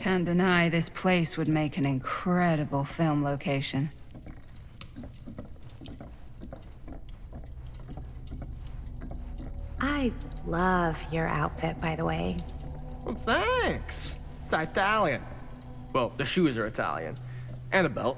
Can't deny this place would make an incredible film location. I love your outfit, by the way. Well, thanks. It's Italian. Well, the shoes are Italian. And the belt.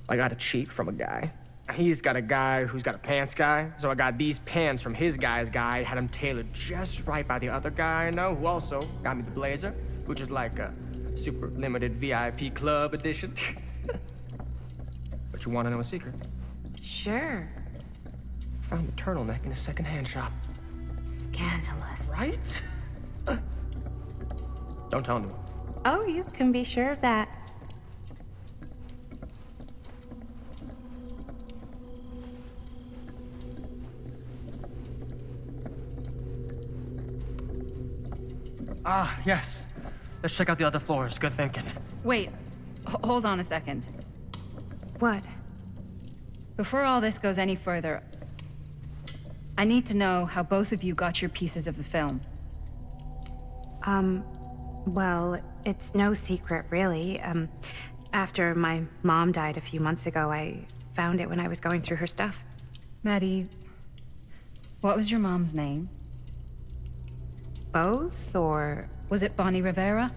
I got it cheap from a guy. He's got a guy who's got a pants guy, so I got these pants from his guy's guy, had them tailored just right by the other guy I know, who also got me the blazer, which is like a super limited VIP club edition. But you want to know a secret? Sure. Found a turtleneck in a secondhand shop. Scandalous. Right? Don't tell anyone. Oh, you can be sure of that. Ah, yes. Let's check out the other floors. Good thinking. Wait, hold on a second. What? Before all this goes any further, I need to know how both of you got your pieces of the film. Well, it's no secret, really. After my mom died a few months ago, I found it when I was going through her stuff. Maddie, what was your mom's name? Both, or... Was it Bonnie Rivera?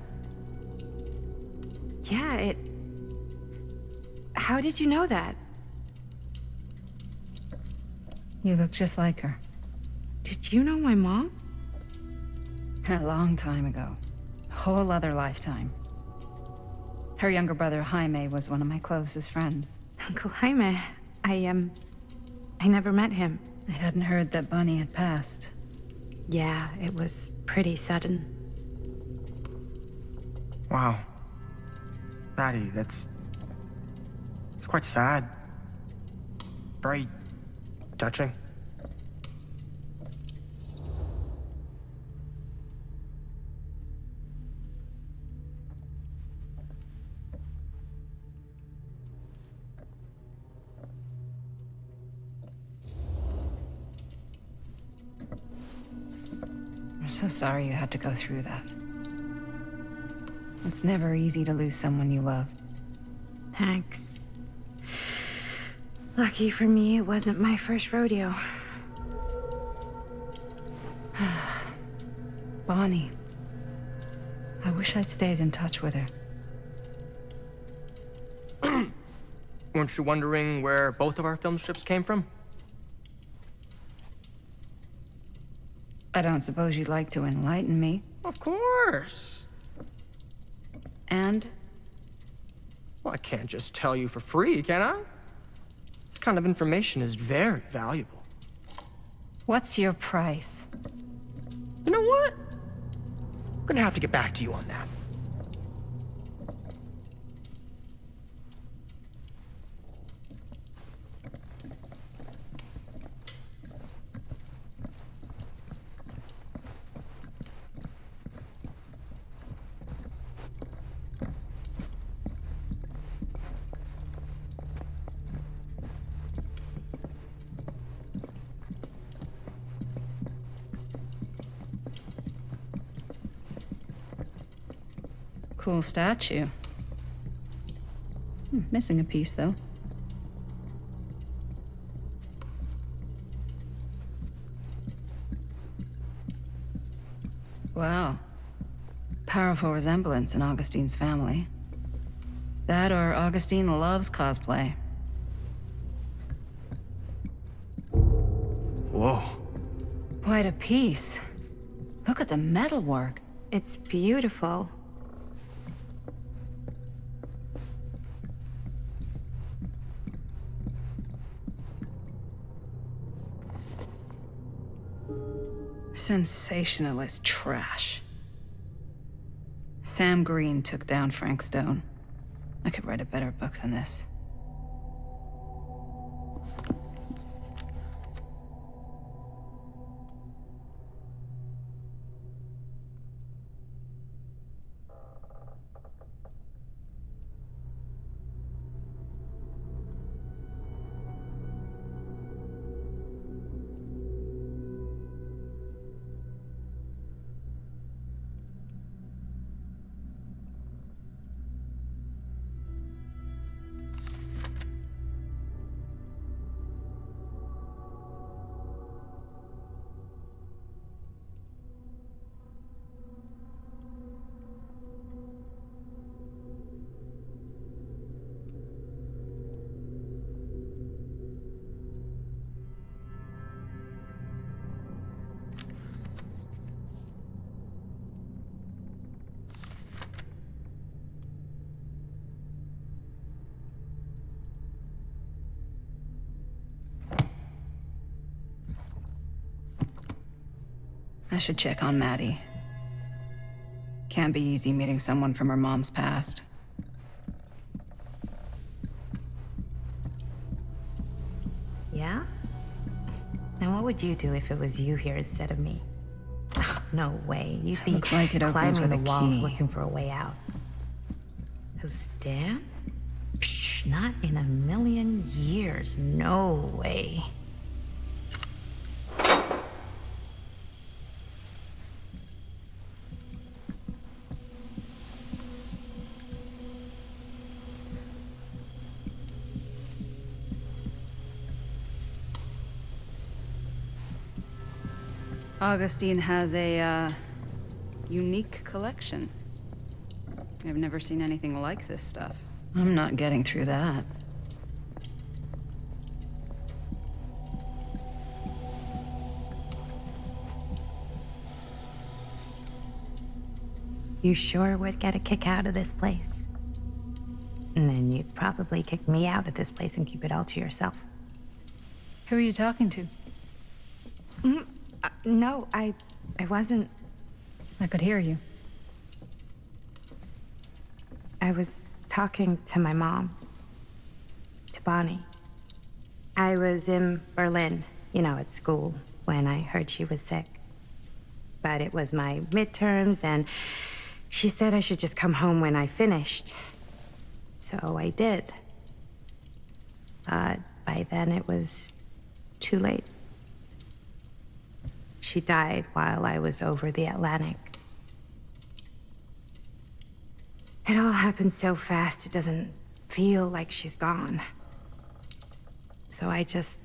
Yeah, How did you know that? You look just like her. Did you know my mom? A long time ago. A whole other lifetime. Her younger brother, Jaime, was one of my closest friends. Uncle Jaime. I never met him. I hadn't heard that Bonnie had passed. Yeah, it was pretty sudden. Wow. Maddie, it's quite sad. Very touching. I'm so sorry you had to go through that. It's never easy to lose someone you love. Thanks. Lucky for me, it wasn't my first rodeo. Bonnie. I wish I'd stayed in touch with her. Weren't you wondering where both of our film strips came from? I don't suppose you'd like to enlighten me. Of course. And? Well, I can't just tell you for free, can I? This kind of information is very valuable. What's your price? You know what? I'm gonna have to get back to you on that. Cool statue. Missing a piece, though. Wow. Powerful resemblance in Augustine's family. That or Augustine loves cosplay. Whoa. Quite a piece. Look at the metalwork. It's beautiful. Sensationalist trash. Sam Green took down Frank Stone. I could write a better book than this. I should check on Maddie. Can't be easy meeting someone from her mom's past. Yeah? Now what would you do if it was you here instead of me? No way. You'd be Looks like it opens climbing with the a walls key. looking for a way out. Who's Dan? Psh, not in a million years. No way. Augustine has a, unique collection. I've never seen anything like this stuff. I'm not getting through that. You sure would get a kick out of this place. And then you'd probably kick me out of this place and keep it all to yourself. Who are you talking to? No, I wasn't. I could hear you. I was talking to my mom. To Bonnie. I was in Berlin, at school, when I heard she was sick. But it was my midterms, and she said I should just come home when I finished. So I did. But by then it was too late. She died while I was over the Atlantic. It all happened so fast, it doesn't feel like she's gone. So I just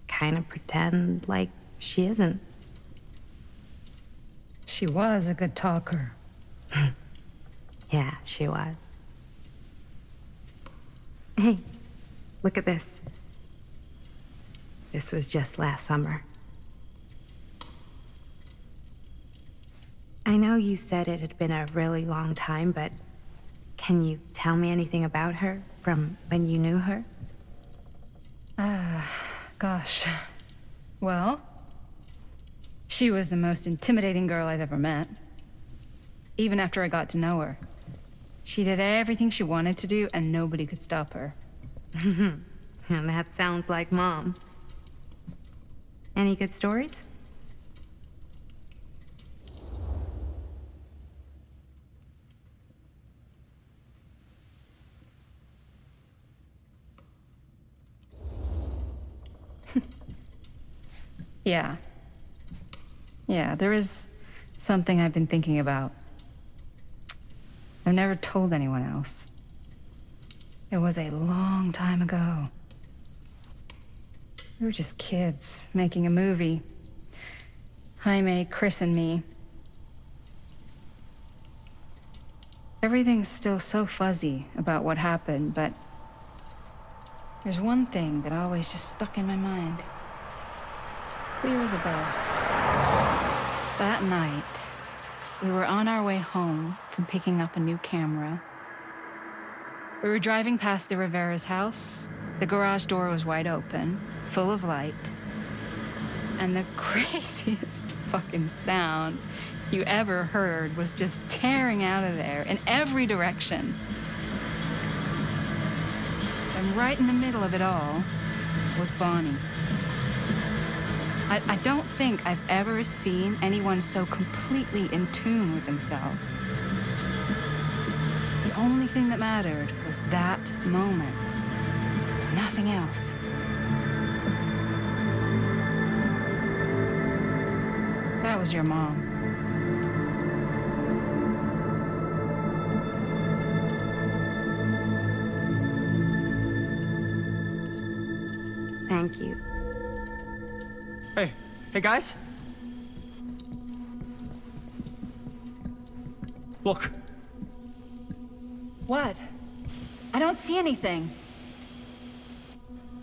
kind of pretend like she isn't. She was a good talker. Yeah, she was. Hey, look at this. This was just last summer. I know you said it had been a really long time, but can you tell me anything about her from when you knew her? Gosh. Well, she was the most intimidating girl I've ever met. Even after I got to know her. She did everything she wanted to do, and nobody could stop her. And that sounds like Mom. Any good stories? Yeah. Yeah, there is something I've been thinking about. I've never told anyone else. It was a long time ago. We were just kids, making a movie. Jaime, Chris, and me. Everything's still so fuzzy about what happened, but there's one thing that always just stuck in my mind. Clear as a bell. That night, we were on our way home from picking up a new camera. We were driving past the Rivera's house. The garage door was wide open, full of light. And the craziest fucking sound you ever heard was just tearing out of there in every direction. And right in the middle of it all was Bonnie. I don't think I've ever seen anyone so completely in tune with themselves. The only thing that mattered was that moment. Nothing else. That was your mom. Thank you. Hey guys. Look. What? I don't see anything.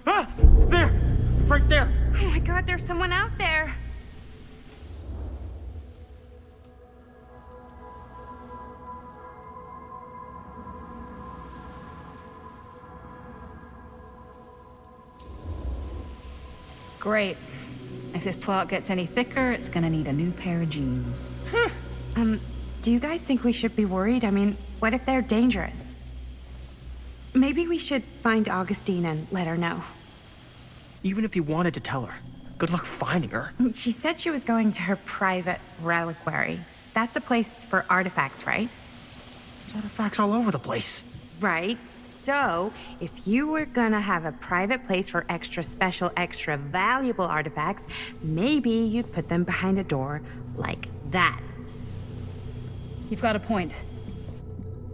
Ah! There! Right there! Oh my God, there's someone out there. Great. If this plot gets any thicker, it's gonna need a new pair of jeans. Do you guys think we should be worried? I mean, what if they're dangerous? Maybe we should find Augustine and let her know. Even if you wanted to tell her, good luck finding her. She said she was going to her private reliquary. That's a place for artifacts, right? There's artifacts all over the place. Right. So, if you were gonna have a private place for extra special, extra valuable artifacts, maybe you'd put them behind a door like that. You've got a point.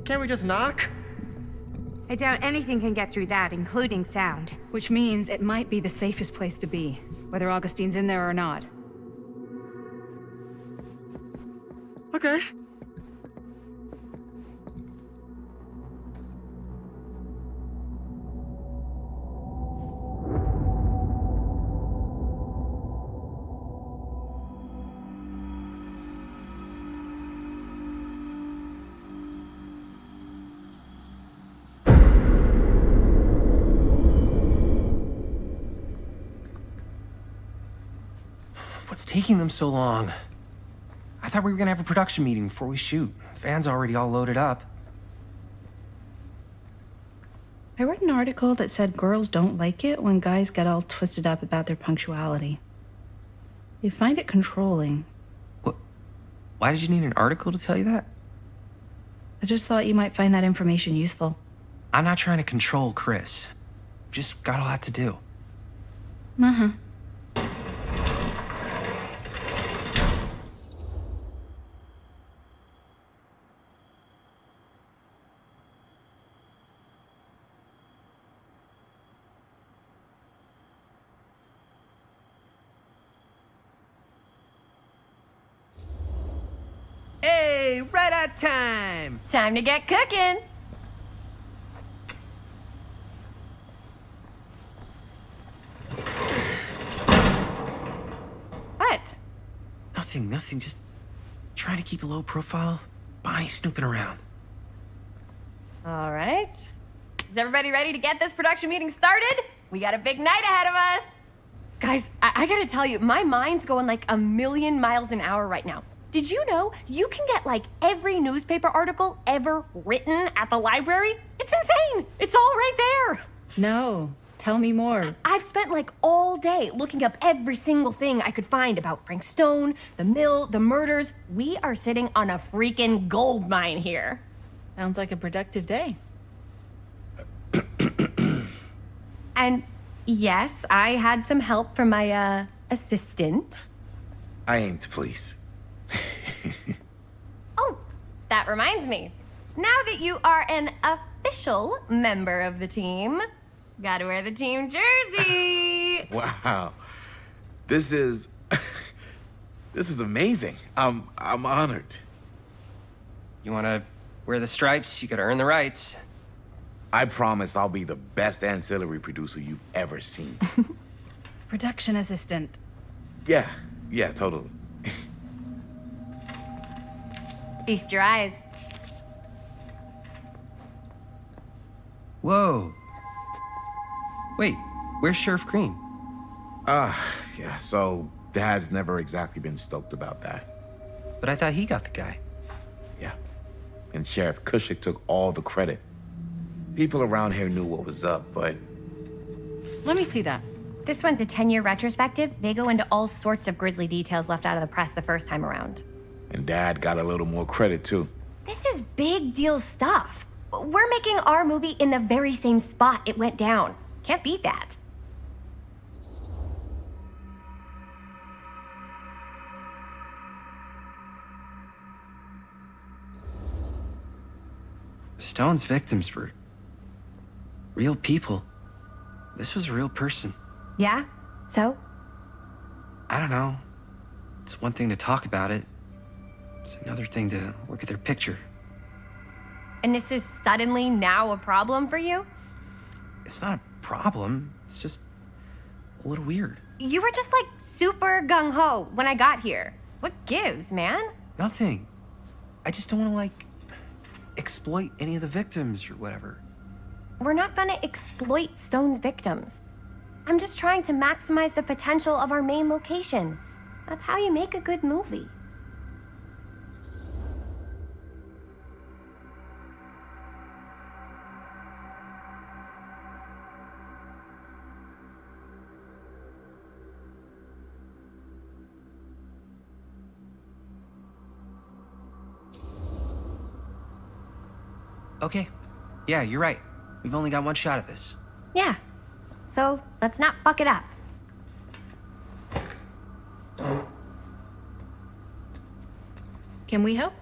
Can't we just knock? I doubt anything can get through that, including sound. Which means it might be the safest place to be, whether Augustine's in there or not. Okay. What's taking them so long? I thought we were gonna have a production meeting before we shoot. The van's already all loaded up. I read an article that said girls don't like it when guys get all twisted up about their punctuality. They find it controlling. What? Why did you need an article to tell you that? I just thought you might find that information useful. I'm not trying to control Chris. Just got a lot to do. Uh-huh. Hey, right on time! Time to get cooking. What? Nothing. Just trying to keep a low profile. Bonnie snooping around. All right. Is everybody ready to get this production meeting started? We got a big night ahead of us. Guys, I gotta tell you, my mind's going like a million miles an hour right now. Did you know you can get like every newspaper article ever written at the library? It's insane. It's all right there. No, tell me more. I've spent like all day looking up every single thing I could find about Frank Stone, the mill, the murders. We are sitting on a freaking gold mine here. Sounds like a productive day. And yes, I had some help from my assistant. I aim to please. Oh, that reminds me. Now that you are an official member of the team, gotta wear the team jersey. Wow. This is this is amazing. I'm honored. You wanna wear the stripes? You gotta earn the rights. I promise I'll be the best ancillary producer you've ever seen. Production assistant. Yeah, totally. Feast your eyes. Whoa. Wait, where's Sheriff Green? Yeah, so Dad's never exactly been stoked about that. But I thought he got the guy. Yeah. And Sheriff Cushik took all the credit. People around here knew what was up, but Let me see that. This one's a 10-year retrospective. They go into all sorts of grisly details left out of the press the first time around. and Dad got a little more credit too. This is big deal stuff. We're making our movie in the very same spot it went down. Can't beat that. Stone's victims were real people. This was a real person. Yeah? So? I don't know. It's one thing to talk about it. It's another thing to look at their picture. And this is suddenly now a problem for you? It's not a problem. It's just a little weird. You were just like super gung-ho when I got here. What gives, man? Nothing. I just don't want to, like, exploit any of the victims or whatever. We're not gonna exploit Stone's victims. I'm just trying to maximize the potential of our main location. That's how you make a good movie. Okay. Yeah, you're right. We've only got one shot at this. Yeah. So let's not fuck it up. Can we help?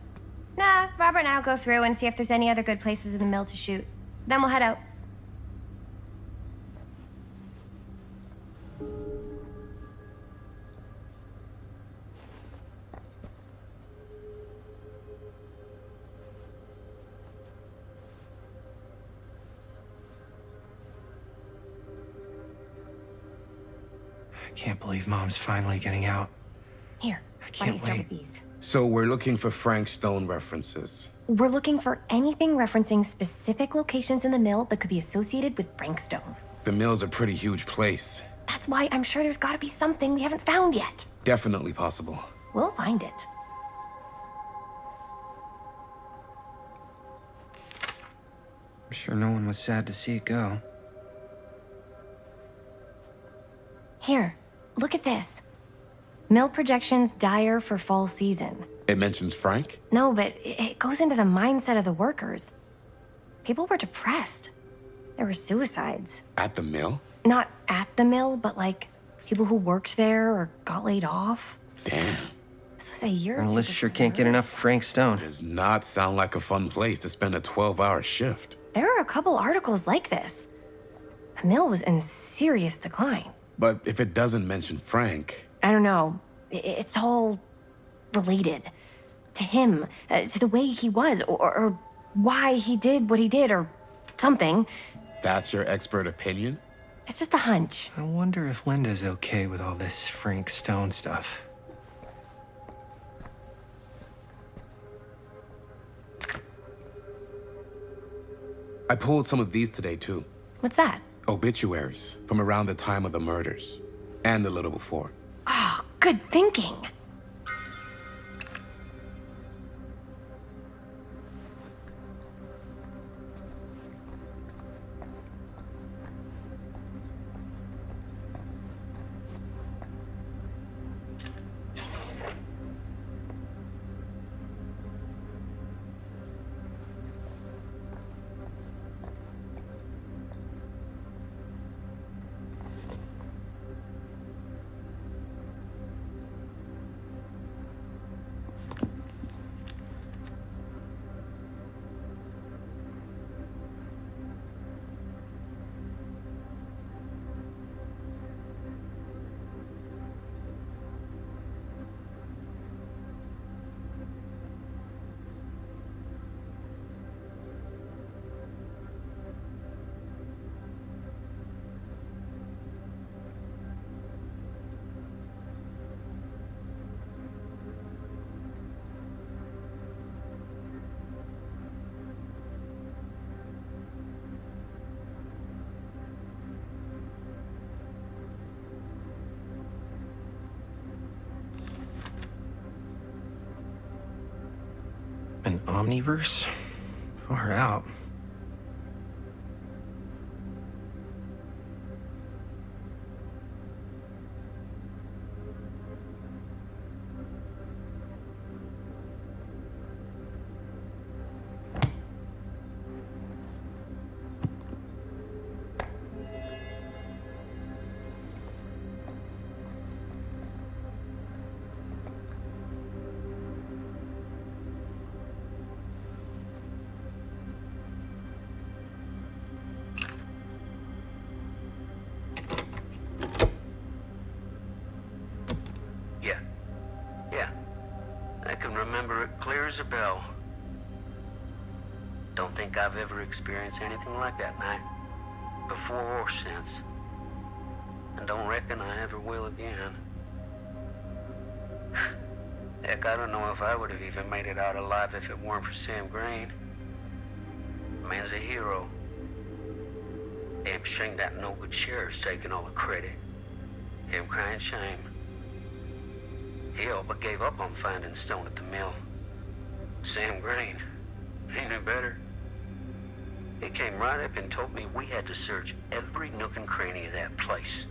Nah, Robert and I'll go through and see if there's any other good places in the mill to shoot. Then we'll head out. I can't believe Mom's finally getting out. Here, I can't why don't you start wait. with these? So we're looking for Frank Stone references. We're looking for anything referencing specific locations in the mill that could be associated with Frank Stone. The mill's a pretty huge place. That's why I'm sure there's gotta be something we haven't found yet. Definitely possible. We'll find it. I'm sure no one was sad to see it go. Here, look at this. Mill projections dire for fall season. It mentions Frank? No, but it goes into the mindset of the workers. People were depressed. There were suicides. At the mill? Not at the mill, but like people who worked there or got laid off. Damn. This was a year or two Journalists sure before can't get yours. enough of Frank Stone. Does not sound like a fun place to spend a 12-hour shift. There are a couple articles like this. The mill was in serious decline. But if it doesn't mention Frank, I don't know. It's all related to him, to the way he was, or why he did what he did, or something. that's your expert opinion? It's just a hunch. I wonder if Linda's okay with all this Frank Stone stuff. I pulled some of these today, too. What's that? Obituaries from around the time of the murders, and a little before. Oh, good thinking. An omniverse? Far out. Yeah. I can remember it clear as a bell. Don't think I've ever experienced anything like that night, before or since. And don't reckon I ever will again. Heck, I don't know if I would have even made it out alive if it weren't for Sam Green. Man's a hero. Damn shame that no good sheriff's taking all the credit. Him crying shame. He all but gave up on finding Stone at the mill. Sam Green, he knew better. He came right up and told me we had to search every nook and cranny of that place.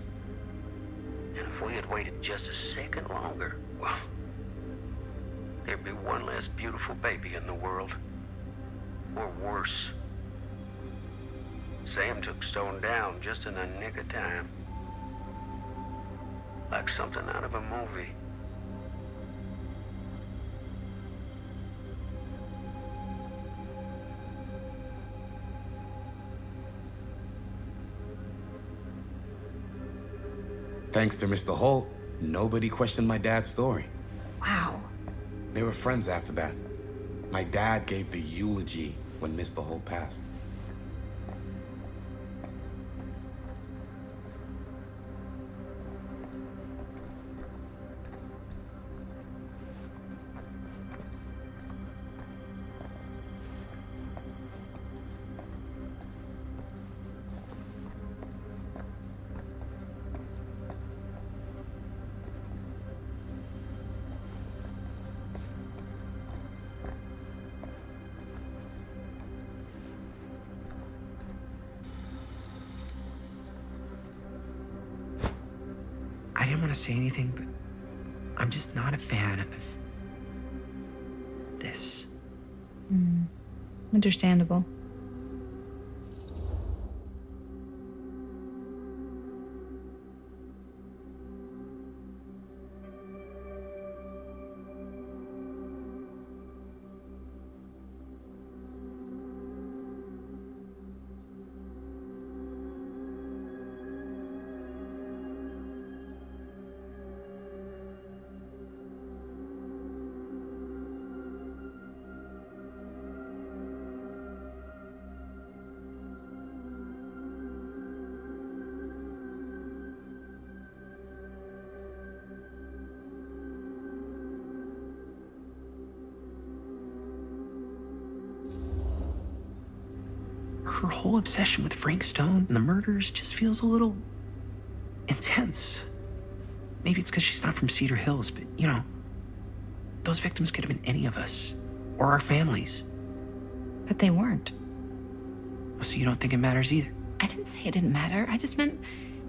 And if we had waited just a second longer, well, there'd be one less beautiful baby in the world. Or worse. Sam took Stone down just in the nick of time. Like something out of a movie. Thanks to Mr. Holt, nobody questioned my dad's story. Wow. They were friends after that. My dad gave the eulogy when Mr. Holt passed. I didn't want to say anything, but I'm just not a fan of this. Understandable. Her whole obsession with Frank Stone and the murders just feels a little intense. Maybe it's because she's not from Cedar Hills, but you know, those victims could have been any of us or our families. But they weren't. So you don't think it matters either? I didn't say it didn't matter. I just meant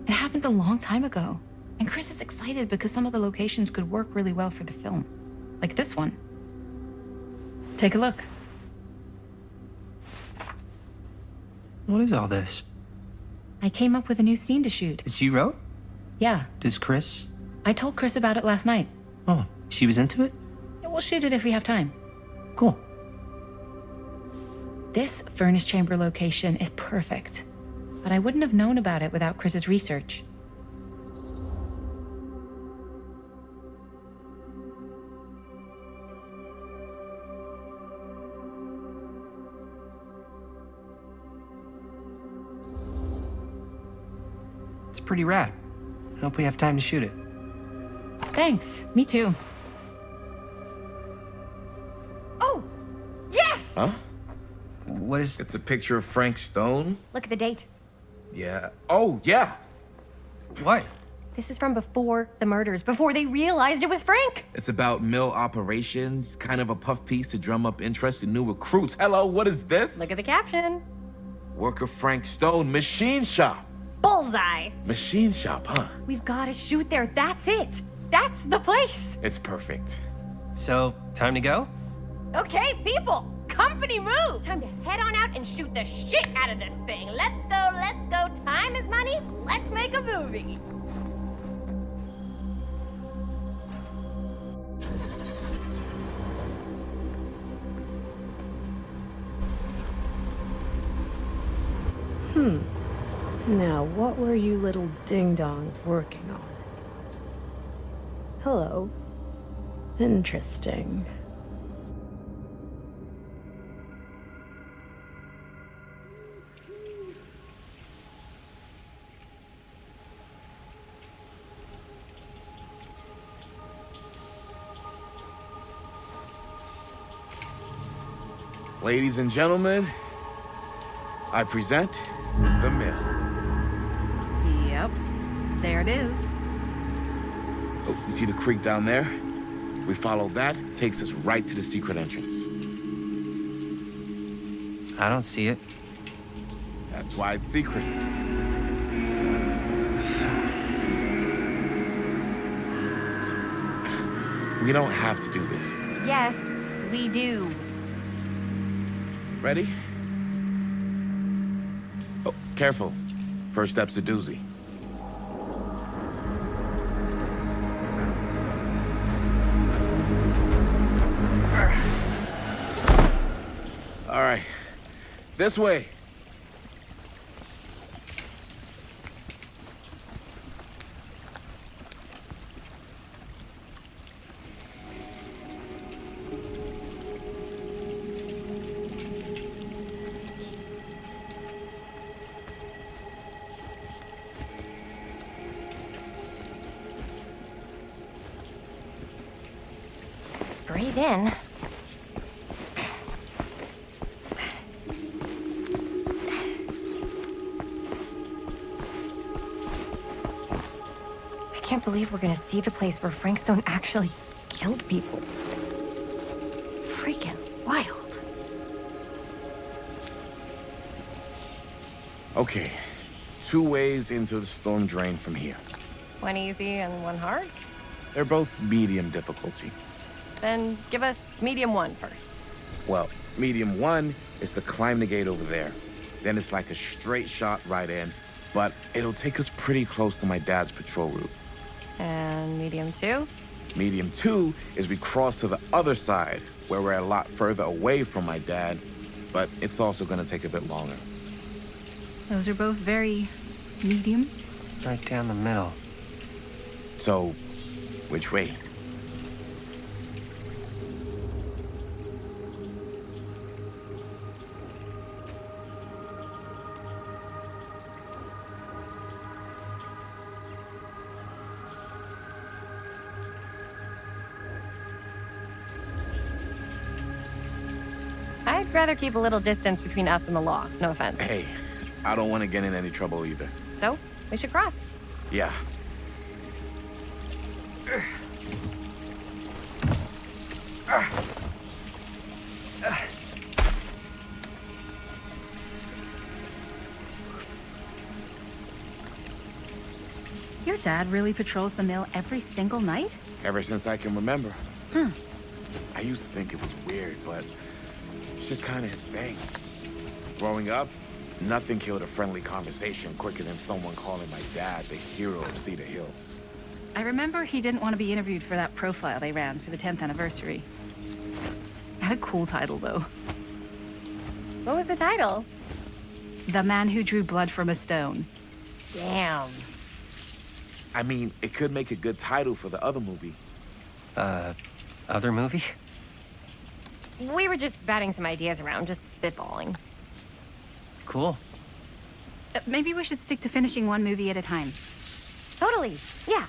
it happened a long time ago. And Chris is excited because some of the locations could work really well for the film. Like this one. Take a look. What is all this? I came up with a new scene to shoot. That you wrote? Yeah, Does Chris? I told Chris about it last night. Oh, she was into it? Yeah, we'll shoot it if we have time. Cool. This furnace chamber location is perfect. But I wouldn't have known about it without Chris's research. It's pretty rad. I hope we have time to shoot it. Thanks, me too. Oh, yes! Huh? What is... It's a picture of Frank Stone? Look at the date. Yeah. Oh, yeah. What? This is from before the murders, before they realized it was Frank. It's about mill operations, kind of a puff piece to drum up interest in new recruits. Hello, what is this? Look at the caption. Worker Frank Stone, machine shop. Bullseye. Machine shop, huh? We've got to shoot there. That's it. That's the place. It's perfect. So, time to go? Okay, people. Company move. Time to head on out and shoot the shit out of this thing. Let's go, let's go. Time is money. Let's make a movie. Now, what were you little ding-dongs working on? Hello. Interesting. Ladies and gentlemen, I present the mill. There it is. Oh, you see the creek down there? We follow that, takes us right to the secret entrance. I don't see it. That's why it's secret. We don't have to do this. Yes, we do. Ready? Oh, careful. First step's a doozy. All right, this way. Breathe in. I can't believe we're gonna see the place where Frank Stone actually killed people. Freaking wild. Okay, 2 ways into the storm drain from here. One easy and one hard? They're both medium difficulty. Then give us medium one first. Well, medium 1 is to climb the gate over there. Then it's like a straight shot right in, but it'll take us pretty close to my dad's patrol route. And medium two? Medium 2 is we cross to the other side, where we're a lot further away from my dad, but it's also gonna take a bit longer. Those are both very medium. Right down the middle. So, which way? I'd rather keep a little distance between us and the law. No offense. Hey, I don't want to get in any trouble either. So, we should cross. Yeah. Your dad really patrols the mill every single night? Ever since I can remember. I used to think it was weird, but it's just kind of his thing. Growing up, nothing killed a friendly conversation quicker than someone calling my dad the hero of Cedar Hills. I remember he didn't want to be interviewed for that profile they ran for the 10th anniversary. Had a cool title, though. What was the title? The Man Who Drew Blood from a Stone. Damn. I mean, it could make a good title for the other movie. Other movie? We were just batting some ideas around, just spitballing. Cool. Maybe we should stick to finishing one movie at a time. Totally. Yeah.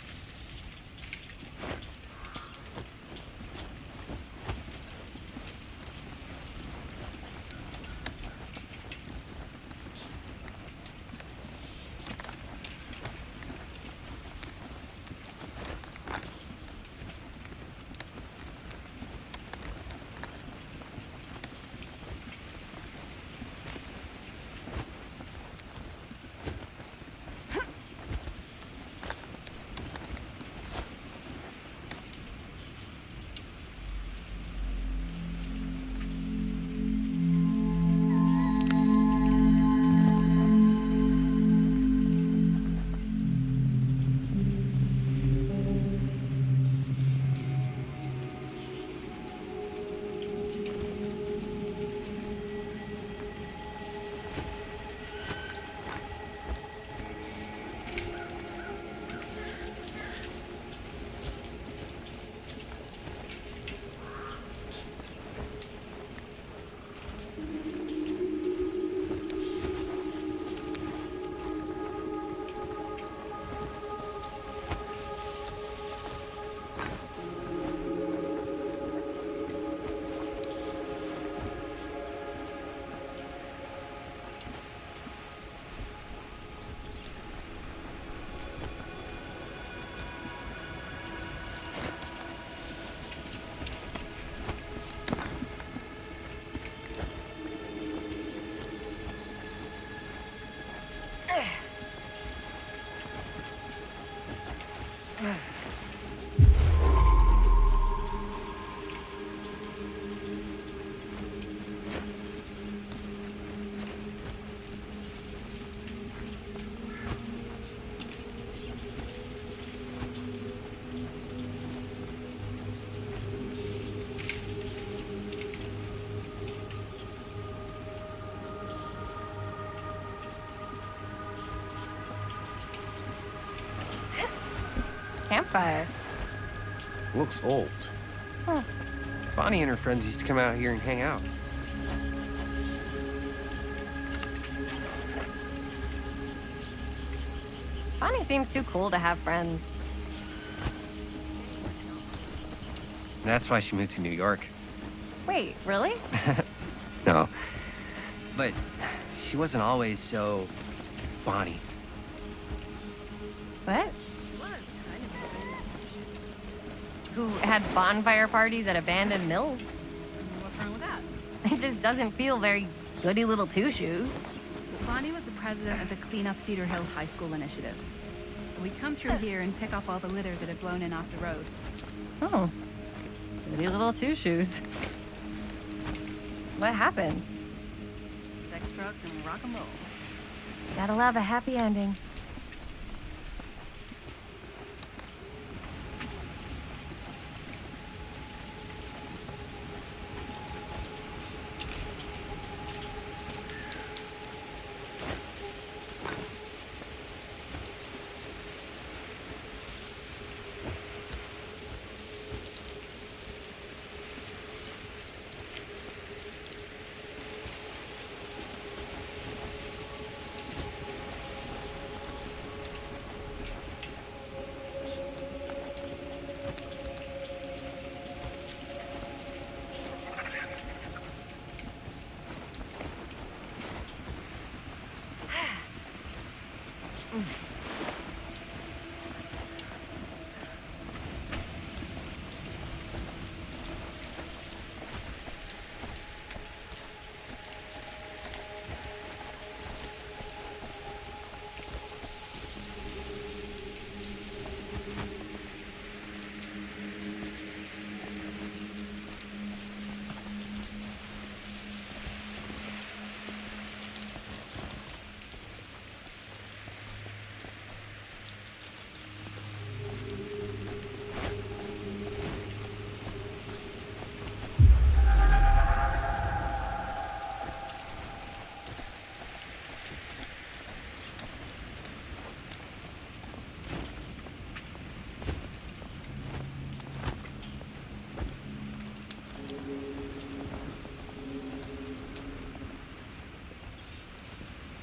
campfire. Looks old. Bonnie and her friends used to come out here and hang out. Bonnie seems too cool to have friends. That's why she moved to New York. Wait, really? No. But she wasn't always so Bonnie. What? Who had bonfire parties at abandoned mills? What's wrong with that? It just doesn't feel very goody little two-shoes. Bonnie was the president of the Clean Up Cedar Hills High School initiative. We'd come through here and pick up all the litter that had blown in off the road. Oh. Goody little two-shoes. What happened? Sex, drugs, and rock and roll. Gotta love a happy ending.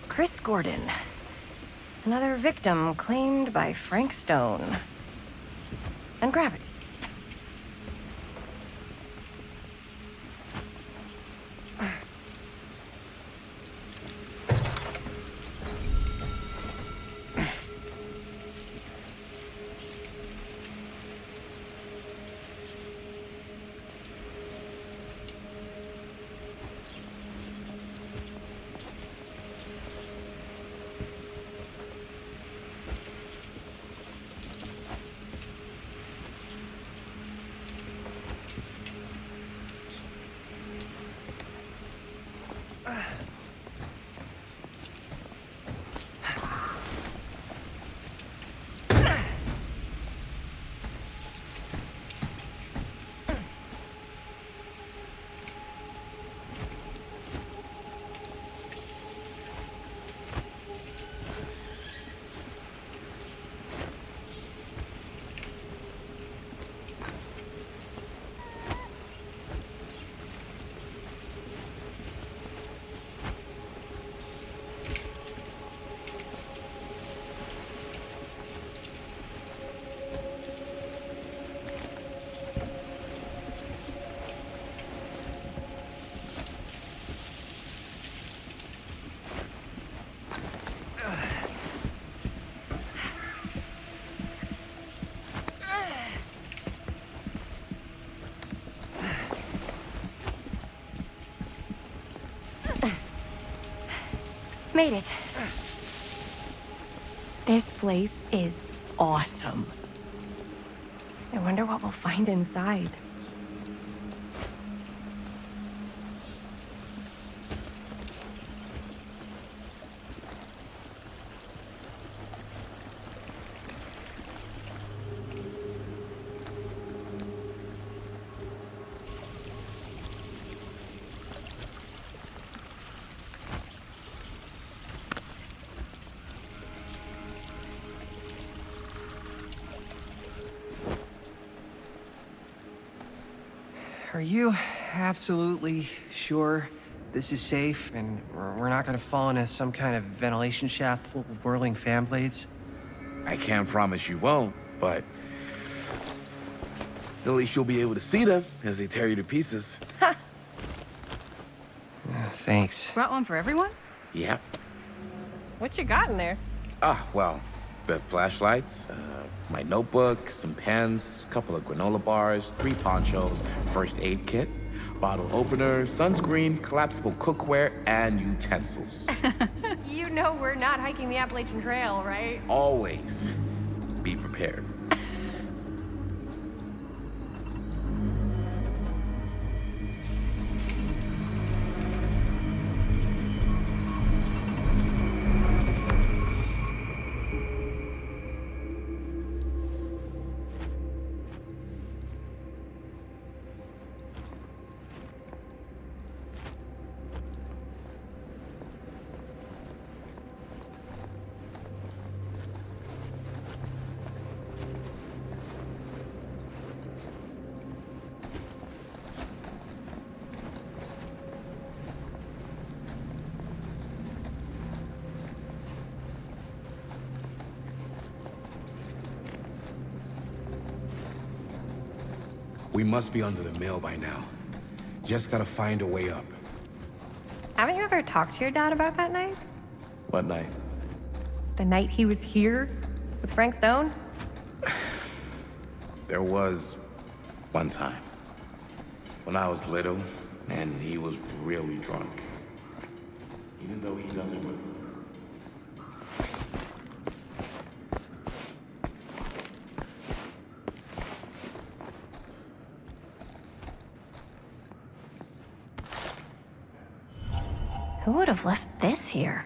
Chris Gordon. Another victim claimed by Frank Stone. And gravity. Made it. This place is awesome. I wonder what we'll find inside. Are you absolutely sure this is safe and we're not gonna fall into some kind of ventilation shaft full of whirling fan blades? I can't promise you won't, but at least you'll be able to see them as they tear you to pieces. Thanks. Brought one for everyone? Yep. What you got in there? Well, the flashlights, my notebook, some pens, a couple of granola bars, 3 ponchos, first aid kit, bottle opener, sunscreen, collapsible cookware, and utensils. You know we're not hiking the Appalachian Trail, right? Always be prepared. We must be under the mill by now. Just gotta find a way up. Haven't you ever talked to your dad about that night? What night? The night he was here with Frank Stone? There was one time when I was little and he was really drunk. Even though he doesn't remember. Who would have left this here?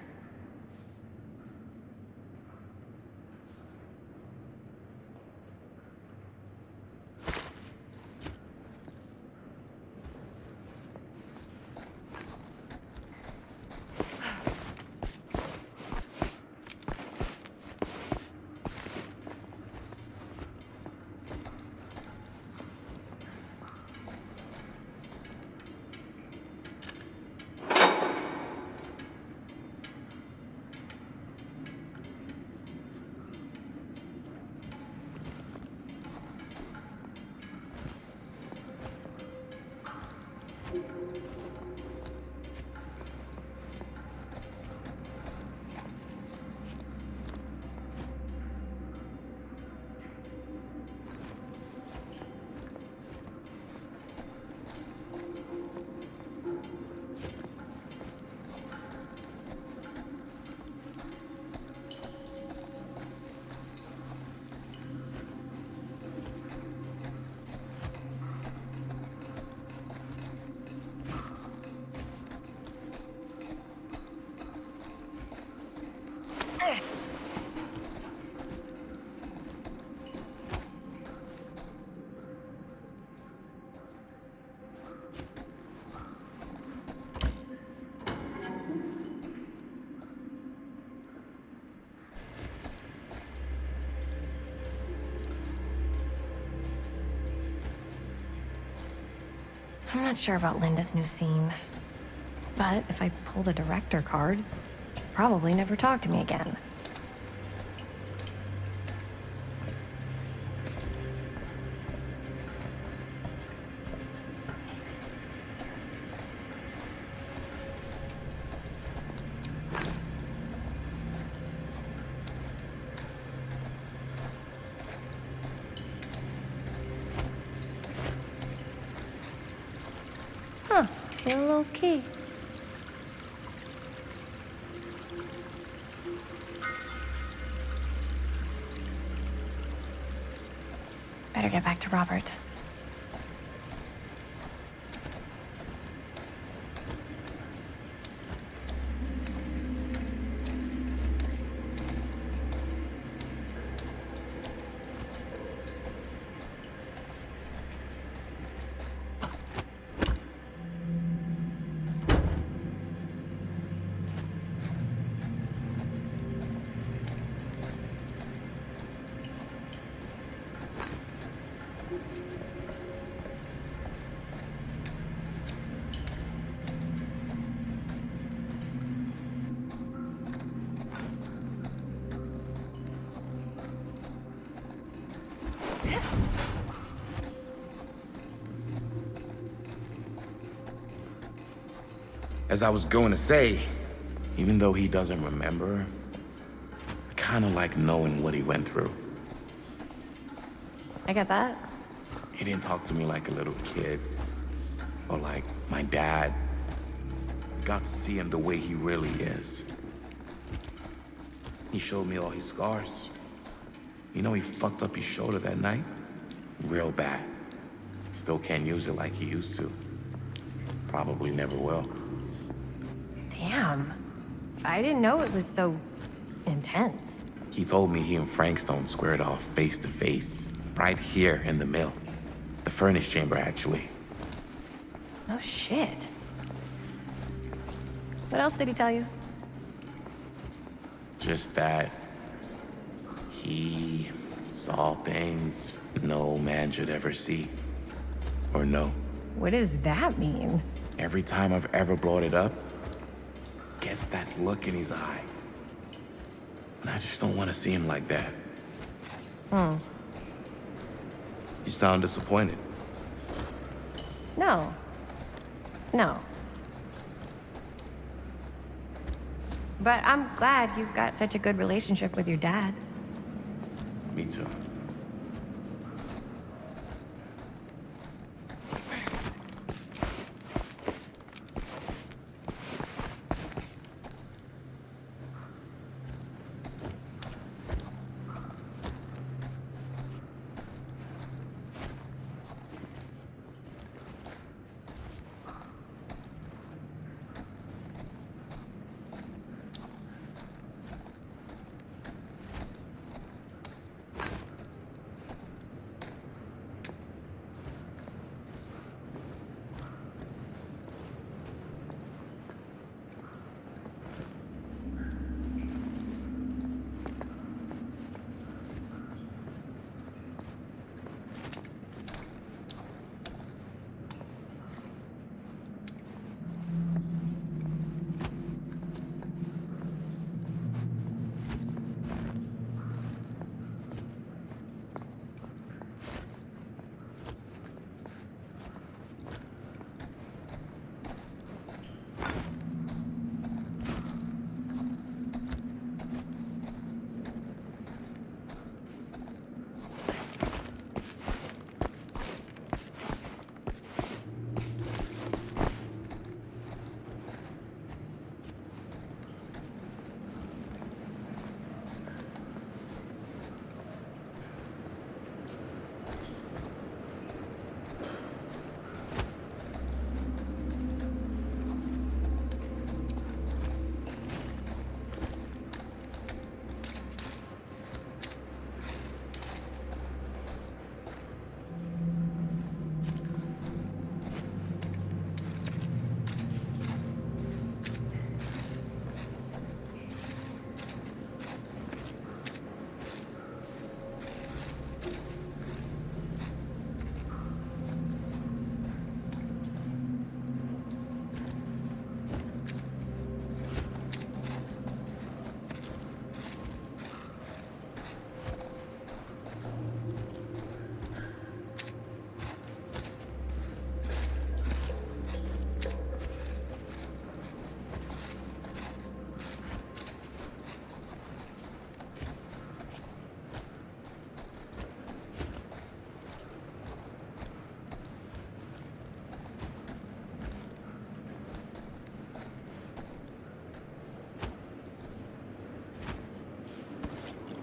I'm not sure about Linda's new scene. But if I pull the director card, she'll probably never talk to me again. Huh, real low key. Better get back to Robert. As I was going to say, even though he doesn't remember, I kind of like knowing what he went through. I get that. He didn't talk to me like a little kid, or like my dad. Got to see him the way he really is. He showed me all his scars. You know, he fucked up his shoulder that night? Real bad. Still can't use it like he used to. Probably never will. Damn. I didn't know it was so intense. He told me he and Frankstone squared off face to face, right here in the mill. The furnace chamber, actually. Oh, shit. What else did he tell you? Just that he saw things no man should ever see or know. What does that mean? Every time I've ever brought it up, gets that look in his eye. And I just don't want to see him like that. You sound disappointed. No. No. But I'm glad you've got such a good relationship with your dad. Me too.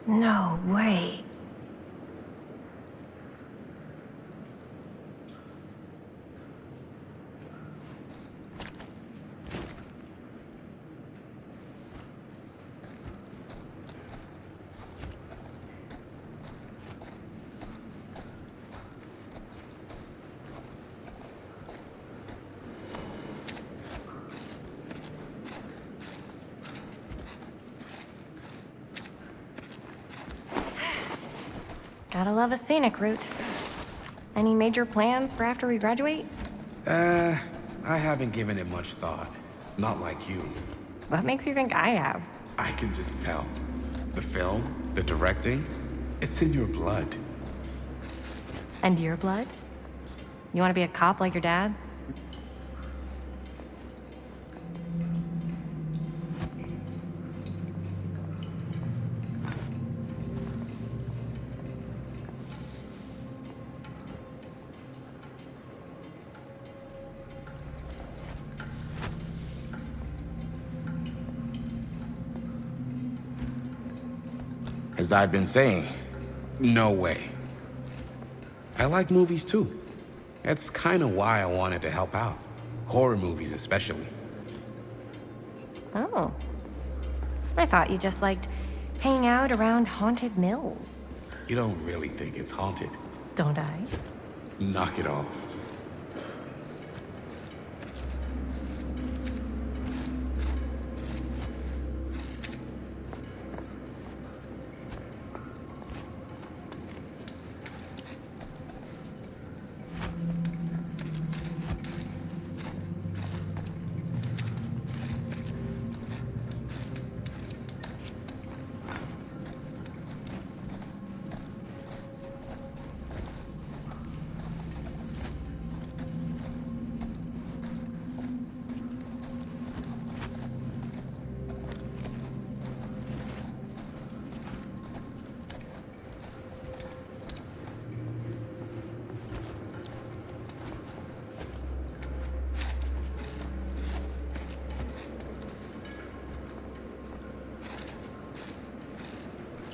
No way. Gotta love a scenic route. Any major plans for after we graduate? I haven't given it much thought. Not like you. What makes you think I have? I can just tell. The film, the directing, it's in your blood. And your blood? You want to be a cop like your dad? As I've been saying, no way. I like movies too. That's kind of why I wanted to help out. Horror movies especially. Oh. I thought you just liked hanging out around haunted mills. You don't really think it's haunted. Don't I? Knock it off.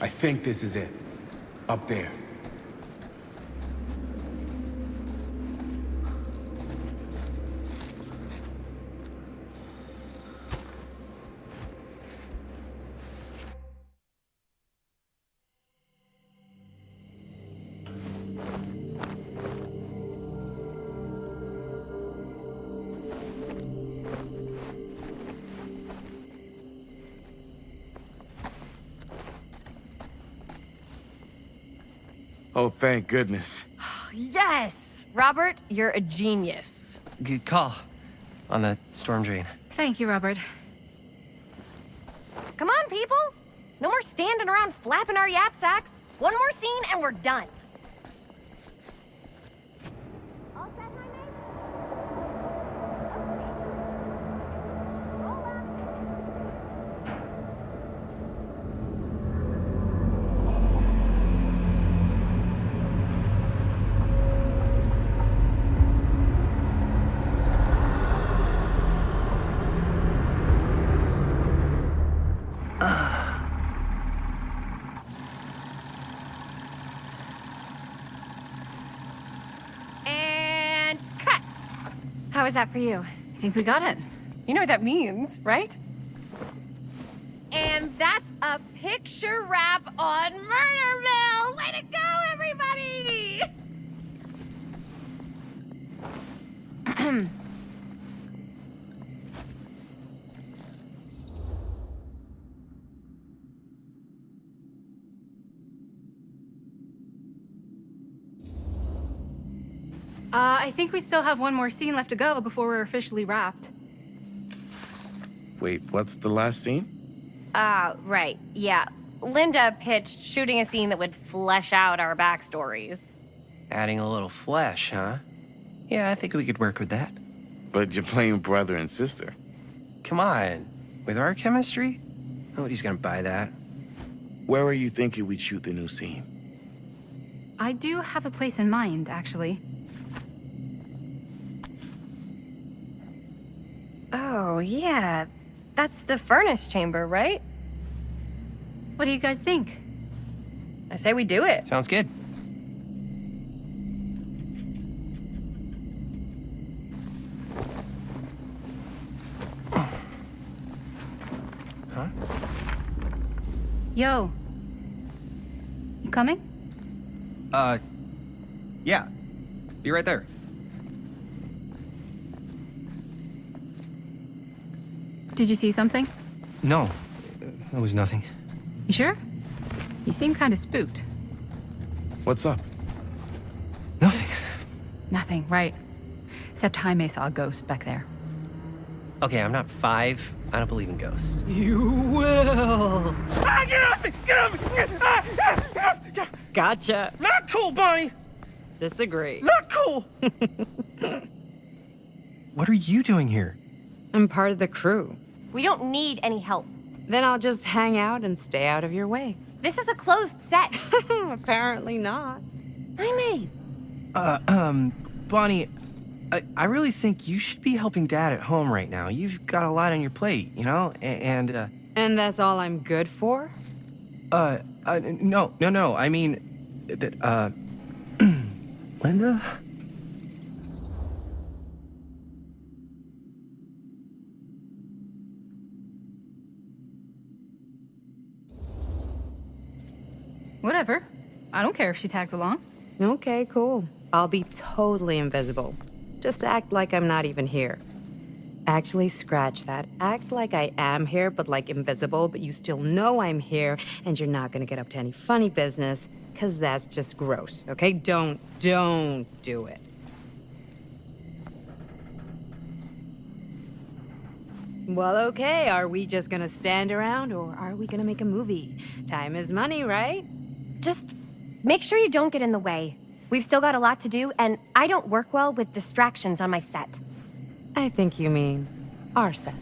I think this is it. Up there. Oh, thank goodness. Yes! Robert, you're a genius. Good call on the storm drain. Thank you, Robert. Come on, people! No more standing around flapping our yap sacks. One more scene and we're done. All set, my mate? And cut! How was that for you? I think we got it. You know what that means, right? And that's a picture wrap on Murder Mill! Way to go, everybody! I think we still have one more scene left to go before we're officially wrapped. Wait, what's the last scene? Right, yeah. Linda pitched shooting a scene that would flesh out our backstories. Adding a little flesh, huh? Yeah, I think we could work with that. But you're playing brother and sister. Come on. With our chemistry? Nobody's gonna buy that. Where are you thinking we'd shoot the new scene? I do have a place in mind, actually. Oh, yeah. That's the furnace chamber, right? What do you guys think? I say we do it. Sounds good. Huh? Yo. You coming? Yeah. Be right there. Did you see something? No, that was nothing. You sure? You seem kind of spooked. What's up? Nothing. Nothing, right. Except Jaime saw a ghost back there. Okay, I'm not 5. I don't believe in ghosts. You will. Ah, get off me! Get off me! Get off! Get off! Gotcha. Not cool, Bonnie! Disagree. Not cool! What are you doing here? I'm part of the crew. We don't need any help. Then I'll just hang out and stay out of your way. This is a closed set. Apparently not. Jaime! Bonnie, I really think you should be helping Dad at home right now. You've got a lot on your plate, you know? And And that's all I'm good for? No. I mean, that, Linda? Whatever. I don't care if she tags along. Okay, cool. I'll be totally invisible. Just act like I'm not even here. Actually, scratch that. Act like I am here, but like invisible, but you still know I'm here, and you're not gonna get up to any funny business, because that's just gross, okay? Don't do it. Well, okay, are we just gonna stand around, or are we gonna make a movie? Time is money, right? Just make sure you don't get in the way. We've still got a lot to do, and I don't work well with distractions on my set. I think you mean our set.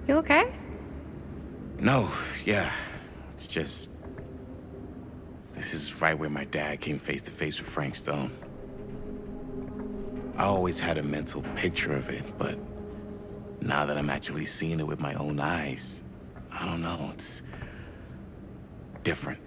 You okay? No, yeah. It's just... This is right where my dad came face to face with Frank Stone. I always had a mental picture of it, but now that I'm actually seeing it with my own eyes, I don't know, it's different.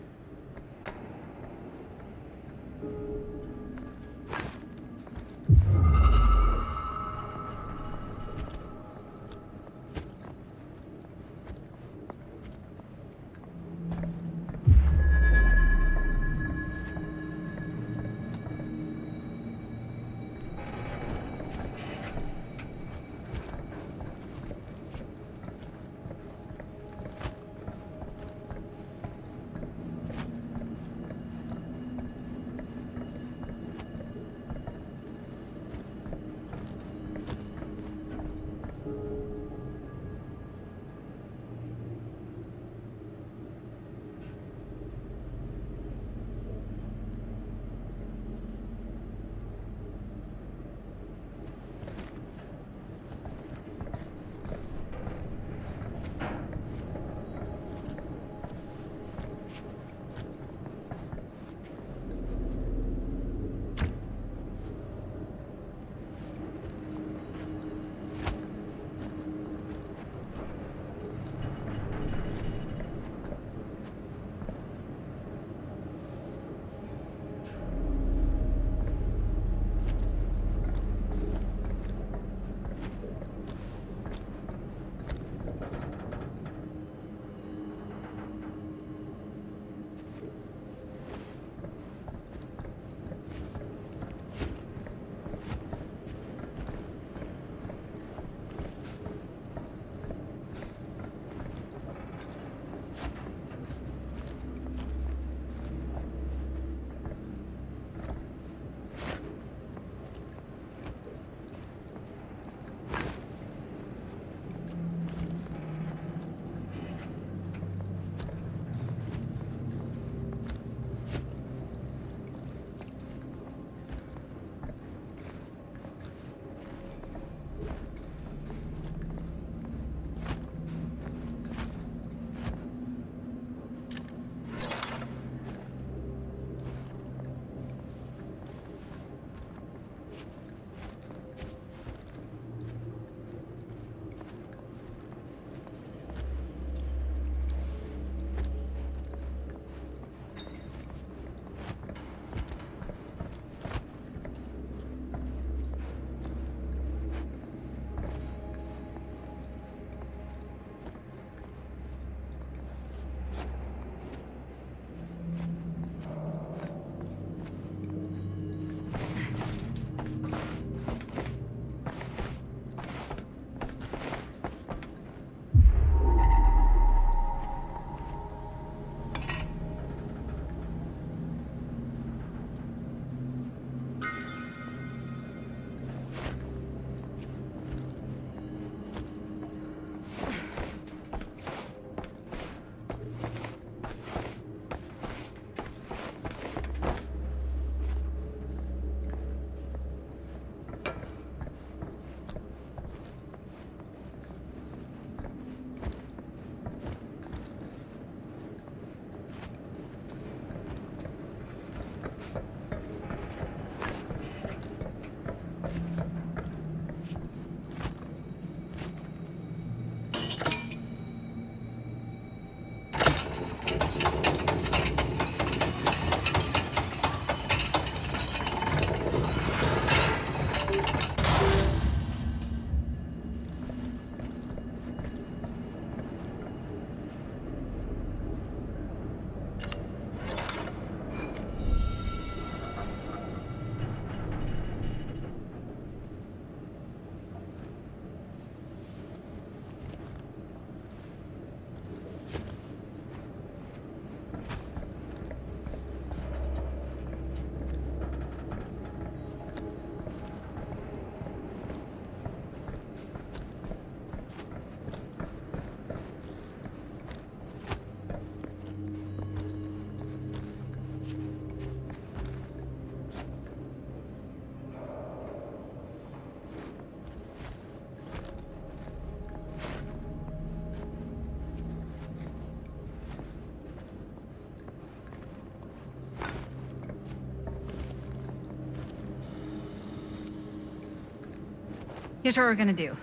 Here's what we're gonna do.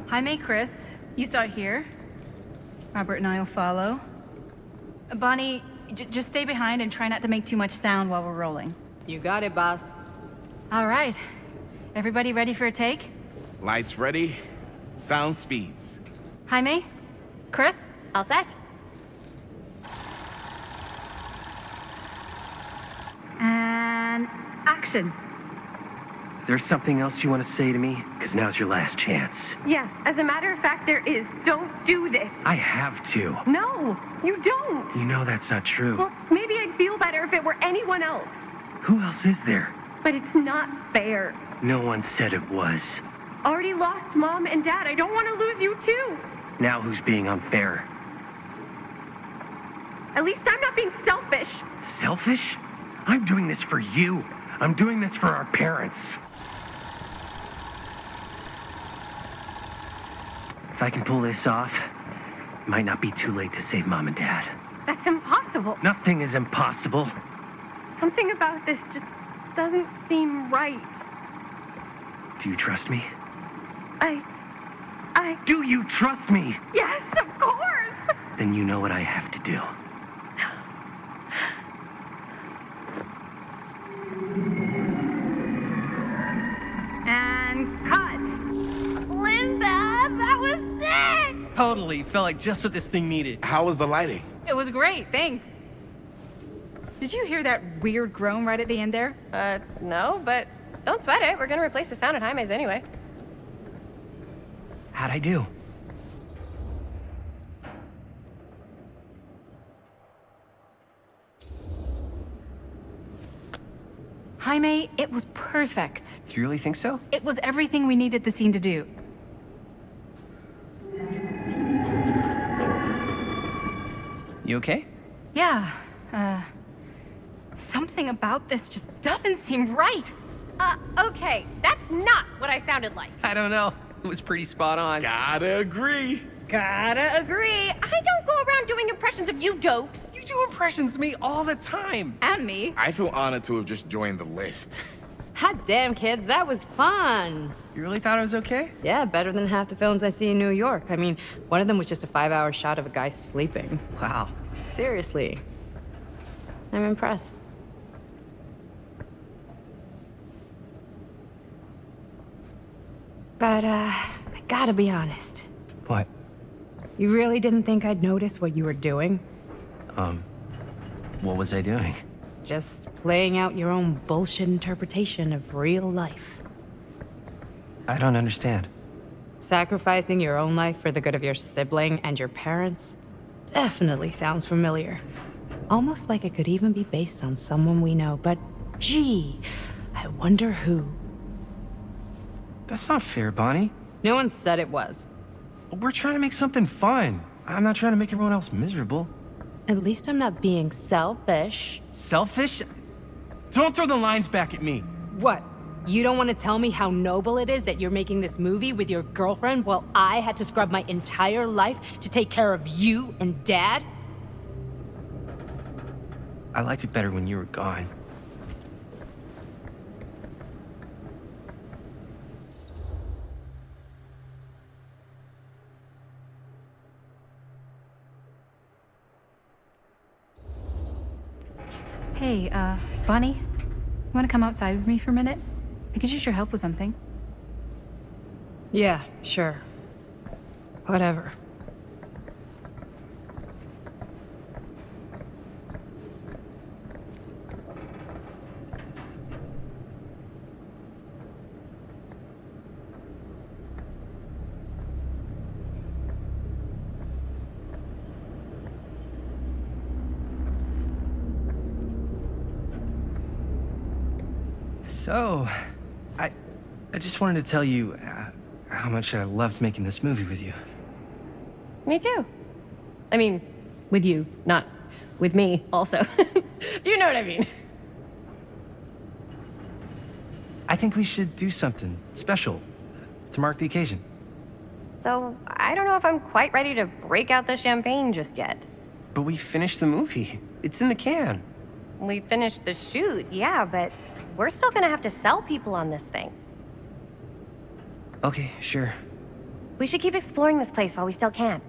Jaime, Chris, you start here. Robert and I'll follow. Bonnie, just stay behind and try not to make too much sound while we're rolling. You got it, boss. All right. Everybody ready for a take? Lights ready, sound speeds. Jaime? Chris? All set? And action. Is there something else you want to say to me? Because now's your last chance. Yeah, as a matter of fact, there is. Don't do this. I have to. No, you don't. You know that's not true. Well, maybe I'd feel better if it were anyone else. Who else is there? But it's not fair. No one said it was. Already lost Mom and Dad. I don't want to lose you too. Now who's being unfair? At least I'm not being selfish. Selfish? I'm doing this for you. I'm doing this for our parents. If I can pull this off, it might not be too late to save Mom and Dad. That's impossible. Nothing is impossible. Something about this just doesn't seem right. Do you trust me? I... Do you trust me? Yes, of course! Then you know what I have to do. And cut. Linda, that was sick! Totally. Felt like just what this thing needed. How was the lighting? It was great, thanks. Did you hear that weird groan right at the end there? No, but don't sweat it. We're gonna replace the sound at Jaime's anyway. How'd I do? Jaime, it was perfect. Do you really think so? It was everything we needed the scene to do. You okay? Yeah, something about this just doesn't seem right. Okay, that's not what I sounded like. I don't know. It was pretty spot on. Gotta agree. Gotta agree. I don't go around doing impressions of you dopes. You do impressions of me all the time. And me. I feel honored to have just joined the list. Hot damn, kids, that was fun. You really thought it was okay? Yeah, better than half the films I see in New York. I mean, one of them was just a 5-hour shot of a guy sleeping. Wow. Seriously. I'm impressed. But, I gotta be honest. What? You really didn't think I'd notice what you were doing? What was I doing? Just playing out your own bullshit interpretation of real life. I don't understand. Sacrificing your own life for the good of your sibling and your parents definitely sounds familiar. Almost like it could even be based on someone we know, but gee, I wonder who. That's not fair, Bonnie. No one said it was. We're trying to make something fun. I'm not trying to make everyone else miserable. At least I'm not being selfish. Selfish? Don't throw the lines back at me. What? You don't want to tell me how noble it is that you're making this movie with your girlfriend while I had to scrub my entire life to take care of you and Dad? I liked it better when you were gone. Hey, Bonnie, you want to come outside with me for a minute? I could use your help with something. Yeah, sure. Whatever. So, I just wanted to tell you how much I loved making this movie with you. Me too. I mean, with you, not with me, also. You know what I mean. I think we should do something special to mark the occasion. So, I don't know if I'm quite ready to break out the champagne just yet. But we finished the movie. It's in the can. We finished the shoot, yeah, but we're still gonna have to sell people on this thing. Okay, sure. We should keep exploring this place while we still can.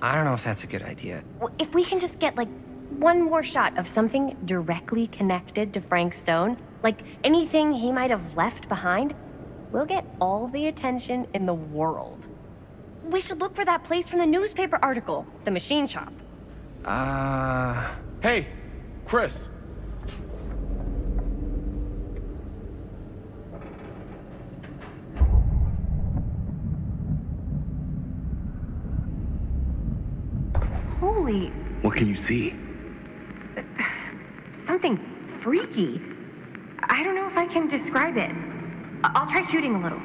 I don't know if that's a good idea. If we can just get, like, one more shot of something directly connected to Frank Stone, like anything he might have left behind, we'll get all the attention in the world. We should look for that place from the newspaper article, the machine shop. Hey, Chris. Holy, What can you see? something freaky. I don't know if I can describe it. I'll try shooting a little.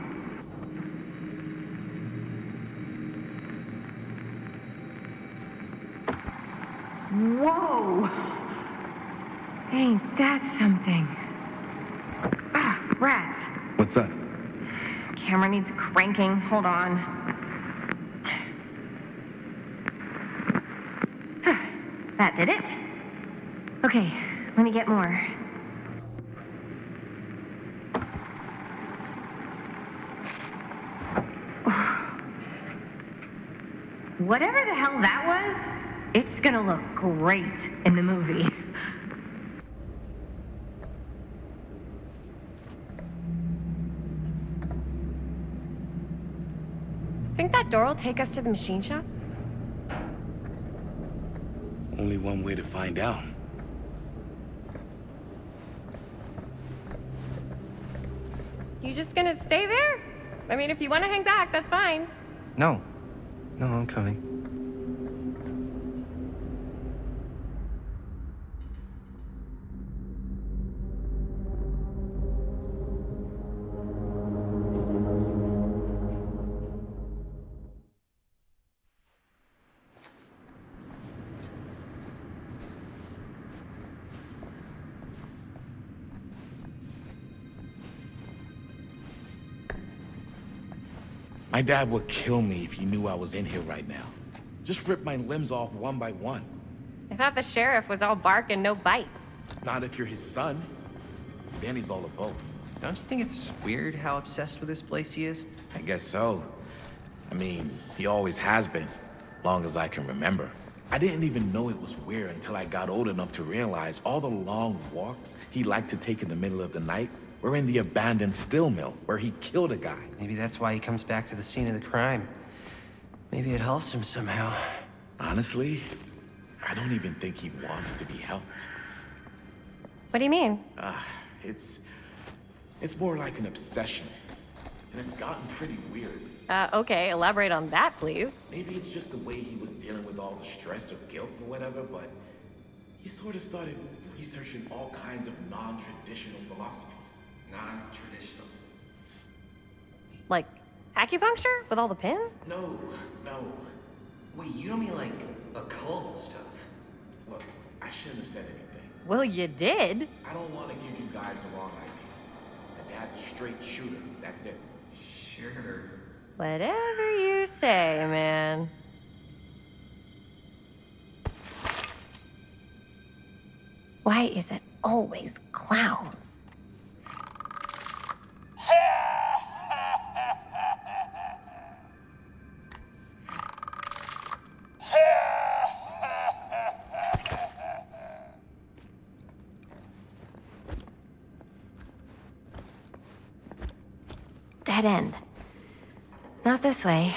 Whoa! Ain't that something? Ah, rats. What's that? Camera needs cranking. Hold on. That did it. Okay, let me get more. Whatever the hell that was, it's gonna look great in the movie. Think that door will take us to the machine shop? Only one way to find out. You just gonna stay there? I mean, if you want to hang back, that's fine. No. No, I'm coming. My dad would kill me if he knew I was in here right now. Just rip my limbs off one by one. I thought the sheriff was all bark and no bite. Not if you're his son. Then he's all of both. Don't you think it's weird how obsessed with this place he is? I guess so. I mean, he always has been, long as I can remember. I didn't even know it was weird until I got old enough to realize all the long walks he liked to take in the middle of the night were in the abandoned steel mill where he killed a guy. Maybe that's why he comes back to the scene of the crime. Maybe it helps him somehow. Honestly, I don't even think he wants to be helped. What do you mean? It's more like an obsession. And it's gotten pretty weird. Okay, elaborate on that, please. Maybe it's just the way he was dealing with all the stress or guilt or whatever, but he sort of started researching all kinds of non-traditional philosophies. Non-traditional. Like acupuncture with all the pins? No. Wait, you don't mean like occult stuff? Look, I shouldn't have said anything. Well, you did. I don't want to give you guys the wrong idea. My dad's a straight shooter, that's it. Sure. Whatever you say, man. Why is it always clowns? Dead end. Not this way.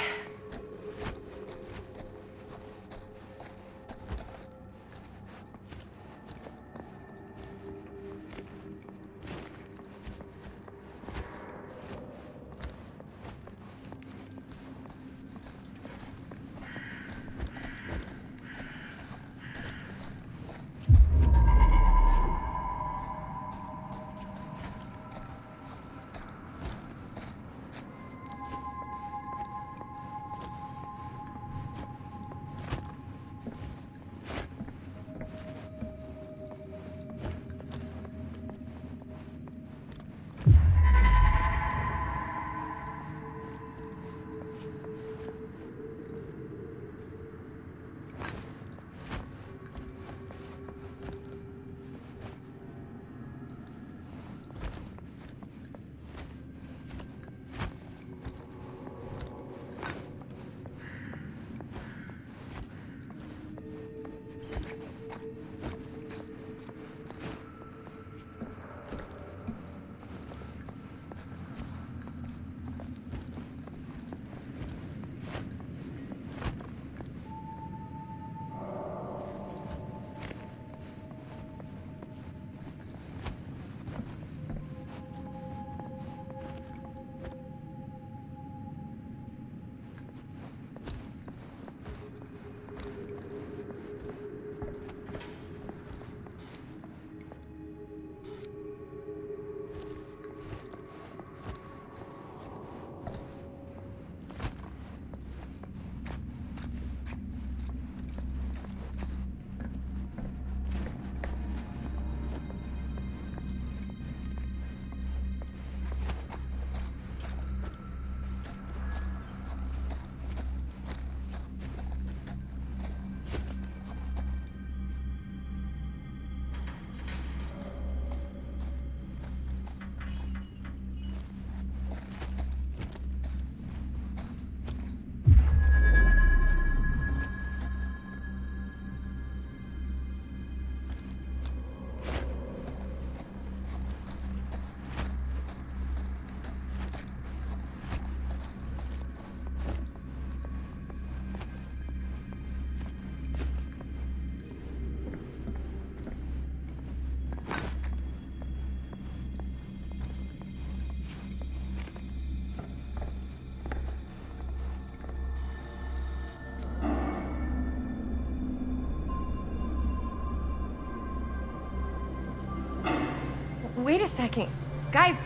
Wait a second. Guys,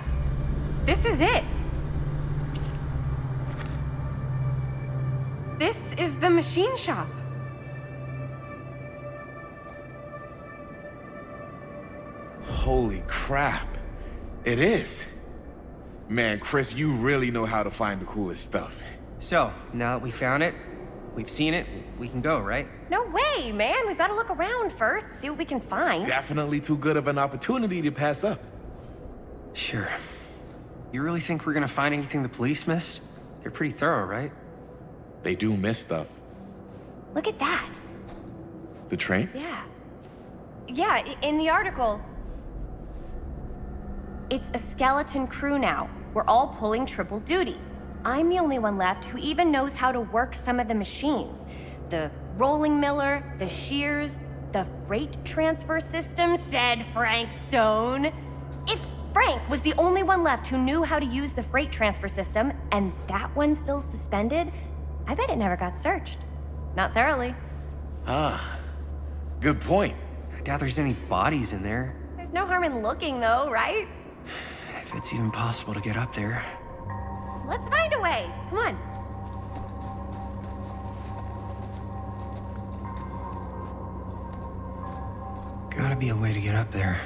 this is it. This is the machine shop. Holy crap. It is. Man, Chris, you really know how to find the coolest stuff. So, now that we found it, we've seen it, we can go, right? No way, man. We've got to look around first, see what we can find. Definitely too good of an opportunity to pass up. Sure. You really think we're gonna find anything the police missed? They're pretty thorough, right? They do miss stuff. Look at that. The train? Yeah. Yeah, in the article, it's a skeleton crew now. We're all pulling triple duty. I'm the only one left who even knows how to work some of the machines. The rolling miller, the shears, the freight transfer system, said Frank Stone. If Frank was the only one left who knew how to use the freight transfer system, and that one's still suspended, I bet it never got searched. Not thoroughly. Ah, good point. I doubt there's any bodies in there. There's no harm in looking, though, right? If it's even possible to get up there. Let's find a way. Come on. Gotta be a way to get up there.